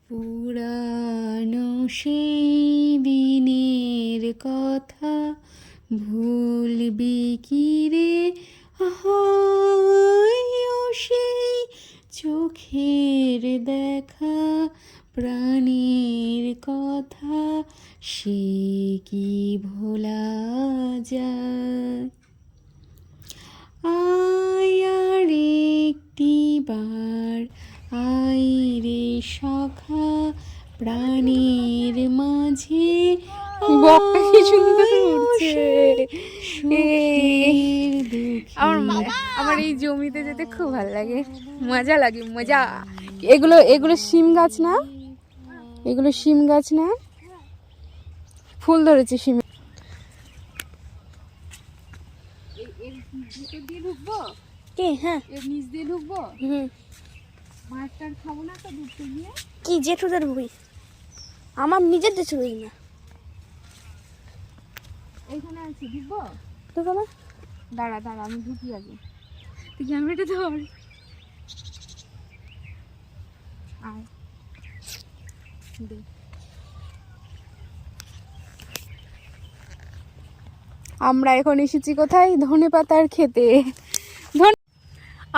পুরানো সেই দিনের কথা ভুলবি কি রে ও সেই চোখের দেখা প্রাণের কথা সে কি ভোলা যায়। আয় আর একটিবার আয় রে সখা প্রাণের মাঝে বকটা কি সুন্দর উঠছে। আমার এই জমিতে যেতে খুব ভালো লাগে, মজা লাগে, মজা। এগুলো শিম গাছ না? এগুলো শিম গাছ না? ফুল ধরেছে শিম। হ্যাঁ এর নিচ দিয়ে ঢুকবো, মাছটার খাবো না তো ঢুকতে গিয়ে। কি জেঠুদের বই আমার নিজের দেশে বই না এইখানে আছে, ঢুকবো? দেখো না, দাঁড়া দাঁড়া, আমি ঢুকি আগে। তুই ক্যামেরাটা ধর। আয় দে। আমরা এখন এসেছি কোথায়? ধনেপাতার খেতে।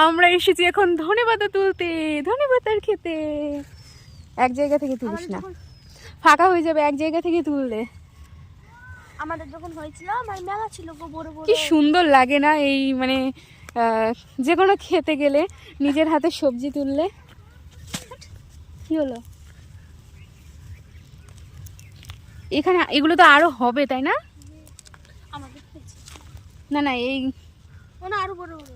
আমরা এসেছি এখন ধনেপাতা তুলতে, ধনেপাতার খেতে। এক জায়গা থেকে তুলিস না, ফাঁকা হয়ে যাবে এক জায়গা থেকে তুললে। আমাদের যখন হয়েছিল আমার মেলা ছিল বড় বড়। কি সুন্দর লাগে না এই মানে যে কোনো খেতে গেলে নিজের হাতে সবজি তুললে। কি হলো? এখানে এগুলো তো আরো হবে, তাই না? আমাদের না না, এই না আরো বড় বড়।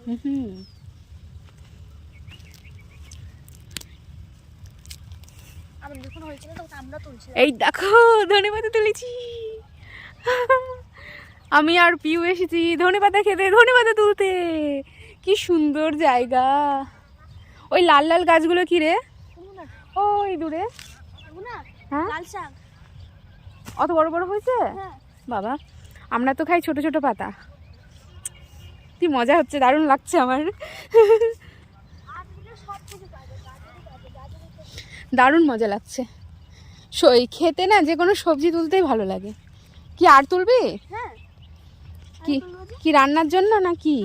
আমাদের যখন হয়েছিল তখন আমরা তুলছিলাম। এই দেখো ধনেপাতা তুলেছি। আমি আর পিউ এসেছি ধনেপাতা খেতে, ধনেপাতা তুলতে। কি সুন্দর জায়গা। ওই লাল লাল গাছগুলো কি রে? ওই দূরে। হ্যাঁ, লাল শাক অত বড় বড় হয়েছে বাবা। আমরা তো খাই ছোট ছোট পাতা। কি মজা হচ্ছে, দারুণ লাগছে আমার। দারুণ মজা লাগছে। খেতে না যে কোনো সবজি তুলতেই ভালো লাগে। কি আর তুলবি? কি কি রান্নার জন্য না কি?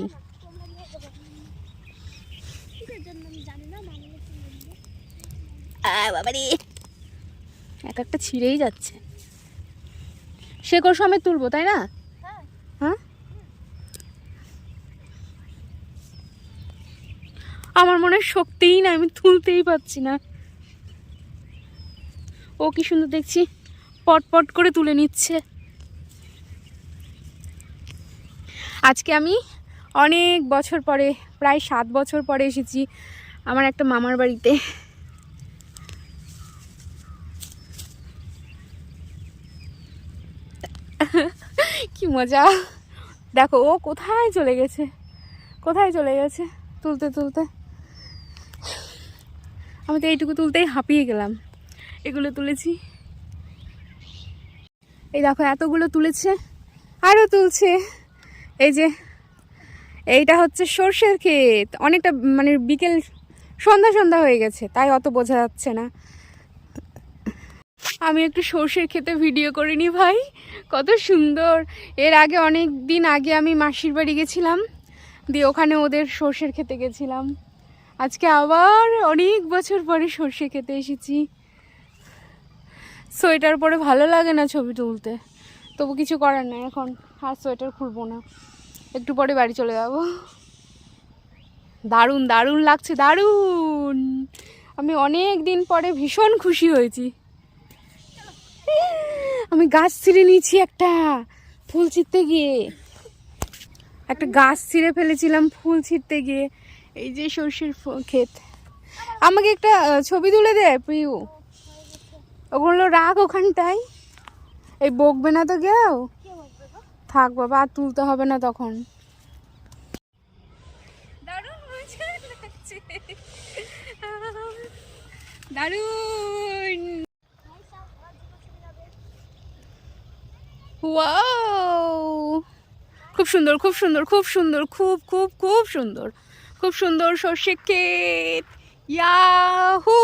বাবারে, এক একটা ছিঁড়েই যাচ্ছে। শেকড় সমেত তুলবো, তাই না? হ্যাঁ, আমার মনে হয় শক্তিই না, আমি তুলতেই পারছি না। ও কি সুন্দর দেখছি, পট পট করে তুলে নিচ্ছে। আজকে আমি অনেক বছর পরে, প্রায় 7 বছর পরে এসেছি আমার একটা মামার বাড়িতে। কি মজা। দেখো ও কোথায় চলে গেছে, কোথায় চলে গেছে তুলতে তুলতে। আমি তো এইটুকু তুলতেই হাঁপিয়ে গেলাম। এগুলো তুলেছি, এই দেখো এতগুলো তুলেছে, আরও তুলছে। এই যে এইটা হচ্ছে সর্ষের ক্ষেত। অনেকটা মানে বিকেল সন্ধ্যা সন্ধ্যা হয়ে গেছে, তাই অত বোঝা যাচ্ছে না। আমি একটু সর্ষের ক্ষেতে ভিডিও করিনি ভাই, কত সুন্দর। এর আগে অনেক দিন আগে আমি মাসির বাড়ি গেছিলাম, দিয়ে ওখানে ওদের সর্ষের ক্ষেতে গেছিলাম। আজকে আবার অনেক বছর পরে সর্ষে খেতে এসেছি। সোয়েটার পরে ভালো লাগে না ছবি তুলতে, তবু কিছু করার নাই, এখন আর সোয়েটার খুলবো না, একটু পরে বাড়ি চলে যাব। দারুণ দারুণ লাগছে, দারুণ। আমি অনেক দিন পরে ভীষণ খুশি হয়েছি। আমি গাছ ছিঁড়ে নিয়েছি একটা, ফুল ছিঁড়তে গিয়ে একটা গাছ ছিঁড়ে ফেলেছিলাম ফুল ছিঁড়তে গিয়ে। এই যে সর্ষের ক্ষেত। আমাকে একটা ছবি তুলে দে প্রিয়, ওগুলো রাখ ওখানটায়। এই বকবে না তো কেউ? থাক বাবা, আর তুলতে হবে না তখন। দারুণ। ওয়াও, খুব সুন্দর খুব সুন্দর খুব সুন্দর, খুব খুব খুব সুন্দর, খুব সুন্দর সর্ষে ক্ষেত। ইয়াহু,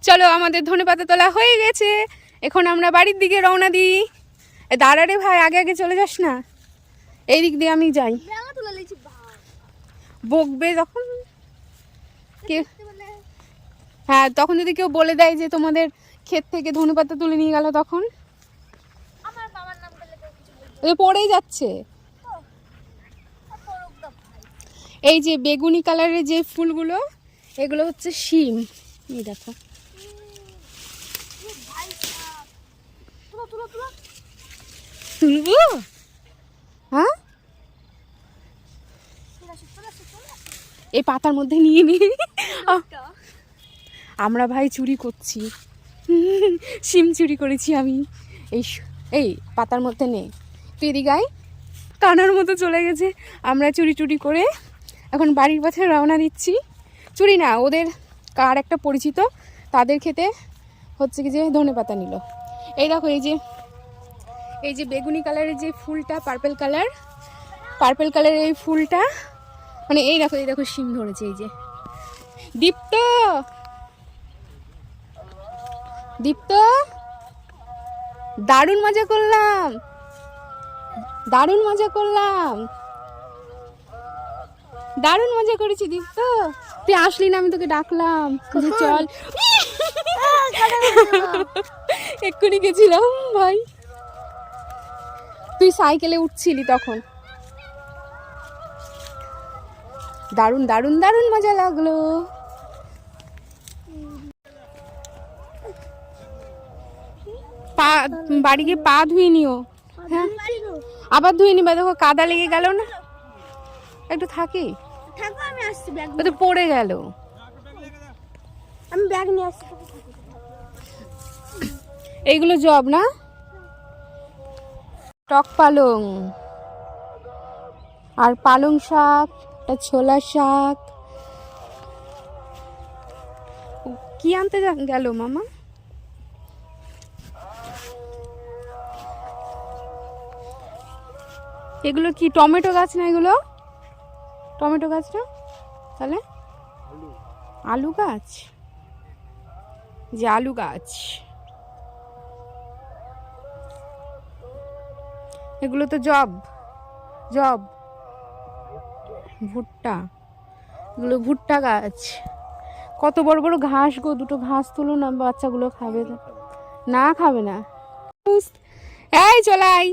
চলো আমাদের ধনেপাতা তোলা হয়ে গেছে, এখন আমরা বাড়ির দিকে রওনা দিই। দাঁড়া রে ভাই, আগে আগে চলে যাস না, এই দিক দিয়ে আমি যাই। মেলা তুলে লিছি ভাই, বকবে যখন কে, দেখতে পেলে হ্যাঁ তখন যদি কেউ বলে দেয় যে তোমাদের ক্ষেত থেকে ধনেপাতা তুলে নিয়ে গেল, তখন আমার বাবার নাম করলে কেউ কিছু বলবে এ পড়েই যাচ্ছে। তো আর পড়ুক না ভাই। এই যে বেগুনি কালারের যে ফুলগুলো, এগুলো হচ্ছে শিম। এই দেখো, ভাই সাহেব, তুলো তুলো তুলো। তুলবো? হ্যাঁ, চলে আসো চলে আসো চলে আসো। এই পাতার মধ্যে নিয়ে নি। আমরা ভাই চুরি করছি, শিম চুরি করেছি আমি। এই পাতার মধ্যে নে, তুই এদিকে আয়। কানার মতো চলে গেছে। আমরা চুরি চুরি করে এখন বাড়ির পথে রওনা দিচ্ছি। চুরি না, ওদের কার একটা পরিচিত, তাদের খেতে হচ্ছে কি যে ধনেপাতা নিল। এই দেখো, এই যে বেগুনি কালারের যে ফুলটা, পার্পল কালারের এই ফুলটা, মানে এই দেখো শিম ধরেছে। এই যে দীপ্ত, দারুণ মজা করলাম, দারুণ মজা করেছি দীপ্ত। তুই আসলি না, আমি তোকে ডাকলাম যে চল, এক্ষুনি গেছিলাম ভাই, তুই সাইকেলে উঠছিলি তখন। দারুণ দারুণ দারুণ মজা লাগলো। বাড়ি গিয়ে পা ধুয়ে নিও। হ্যাঁ, আবার ধুয়ে নিবা, দেখো কাদা লেগে গেল না, একটু থাকি। থাকো, আমি আসছি, ব্যাগ ও তো পড়ে গেল। আমি ব্যাগ নিয়ে আসছি। এইগুলো জব না, টক পালং আর পালং শাক, একটা ছোলা শাক। কি আনতে গেল মামা? এগুলো কি টমেটো গাছ না? এগুলো টমেটো গাছ না, তাহলে আলু গাছ, যে আলু গাছ। এগুলো তো জব ভুট্টা, এগুলো ভুট্টা গাছ। কত বড় বড় ঘাস গো, দুটো ঘাস তুলো না, বাচ্চাগুলো খাবে না, খাবে না। এই চলাই,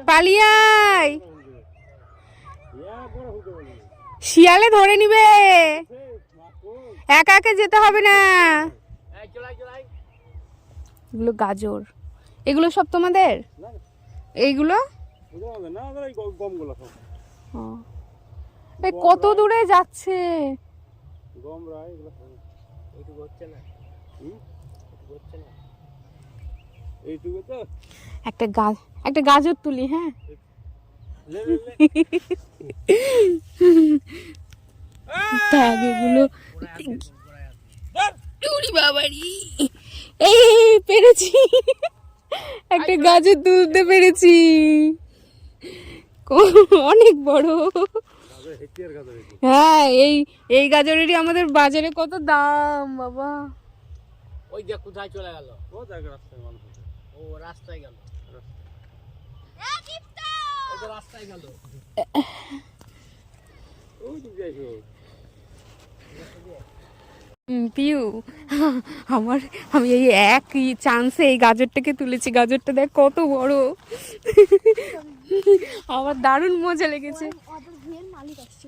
পালিয়ে আয়, শিয়ালে ধরে নিবে, একা একা যেতে হবে না। এগুলো গাজর, এগুলো সব তোমাদের? এইগুলো কত দূরে যাচ্ছে? একটা গাজর তুলি। হ্যাঁ, এগুলো বাবারি, এই পেরেছি, একটা গাজর তুলতে পেরেছি, অনেক বড়। হ্যাঁ, এই গাজরেরই আমাদের বাজারে কত দাম বাবা। ওই দেখ কোথায় চলে গেল, ও দেখ রাস্তায় মানুষ, ও রাস্তায় গেল, রাস্তায় গেল। পিউ, আমি এই এক চান্সে এই গাজরটাকে তুলেছি। গাজরটা দেখ কত বড়, আমার দারুণ মজা লেগেছে। ওদের মালিক আসছে।